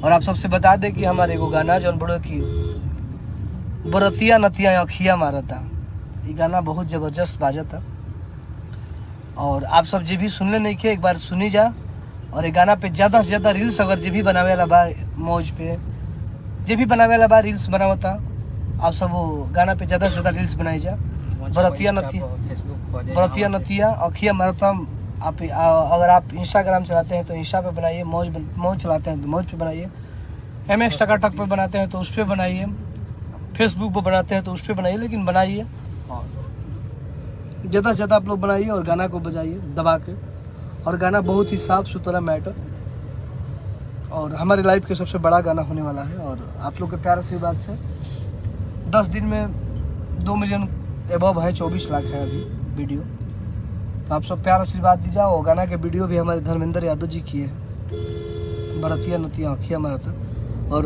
और आप सबसे बता दें कि हमारे एगो गाना जौन बड़ो कि बरतिया नतिया अखिया मारता, ये गाना बहुत ज़बरदस्त बाजा था। और आप सब जे भी सुनले नहीं के एक बार सुनी जा। और ये गाना पे ज़्यादा से ज़्यादा रील्स अगर जे भी बनावे वाला बा मौज पे जे भी बनावे वाला बा रील्स बनावता, आप सब वो गाना पे ज़्यादा से ज़्यादा रील्स बनाई जा। बरतिया नतिया अखिया मारता। आप अगर आप इंस्टाग्राम चलाते हैं तो इंस्टा पे बनाइए, मौज चलाते हैं तो मौज पे बनाइए, MX टकाटक पे बनाते हैं तो उस पर बनाइए, फेसबुक पे बनाते हैं तो उस पर बनाइए, लेकिन बनाइए और ज़्यादा से ज़्यादा आप लोग बनाइए और गाना को बजाइए दबा के। और गाना बहुत ही साफ़ सुथरा मैटर और हमारे लाइफ के सबसे बड़ा गाना होने वाला है। और आप लोग के प्यार आशीर्वाद से 10 दिन में 2 मिलियन एबव है, 24 लाख है अभी वीडियो। तो आप सब प्यार आशीर्वाद दीजिए। और गाना के वीडियो भी हमारे धर्मेंद्र यादव जी किए हैं, बरतिया नतिया अखिया मारता। और